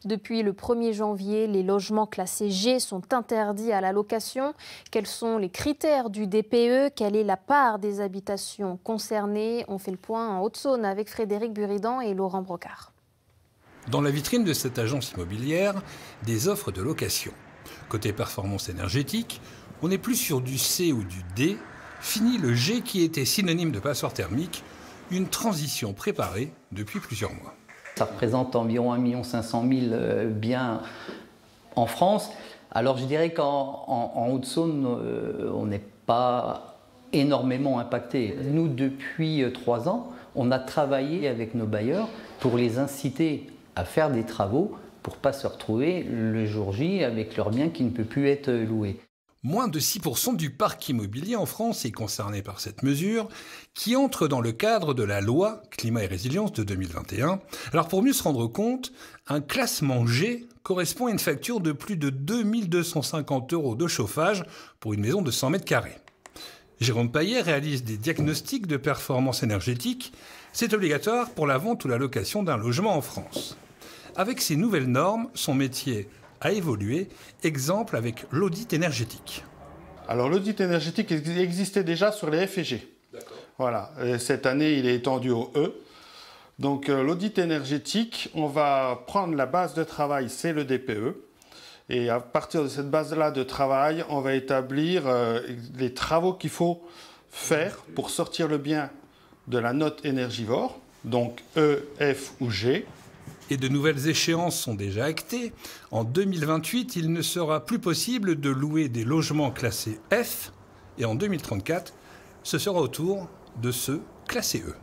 Depuis le 1er janvier, les logements classés G sont interdits à la location. Quels sont les critères du DPE? Quelle est la part des habitations concernées? On fait le point en Haute-Saône avec Frédéric Buridan et Laurent Brocard. Dans la vitrine de cette agence immobilière, des offres de location. Côté performance énergétique, on n'est plus sur du C ou du D. Fini le G qui était synonyme de passoire thermique, une transition préparée depuis plusieurs mois. Ça représente environ 1 500 000 biens en France. Alors je dirais qu'en Haute-Saône, on n'est pas énormément impacté. Nous, depuis 3 ans, on a travaillé avec nos bailleurs pour les inciter à faire des travaux pour ne pas se retrouver le jour J avec leurs biens qui ne peuvent plus être loués. Moins de 6% du parc immobilier en France est concerné par cette mesure, qui entre dans le cadre de la loi Climat et Résilience de 2021. Alors pour mieux se rendre compte, un classement G correspond à une facture de plus de 2 250 € de chauffage pour une maison de 100 mètres carrés. Jérôme Payet réalise des diagnostics de performance énergétique. C'est obligatoire pour la vente ou la location d'un logement en France. Avec ces nouvelles normes, son métier a évolué. Exemple avec l'audit énergétique. Alors l'audit énergétique existait déjà sur les F et G. Voilà. Et cette année, il est étendu au E. Donc l'audit énergétique, on va prendre la base de travail, c'est le DPE. Et à partir de cette base-là de travail, on va établir les travaux qu'il faut faire pour sortir le bien de la note énergivore, donc E, F ou G. Et de nouvelles échéances sont déjà actées. En 2028, il ne sera plus possible de louer des logements classés F. Et en 2034, ce sera au tour de ceux classés E.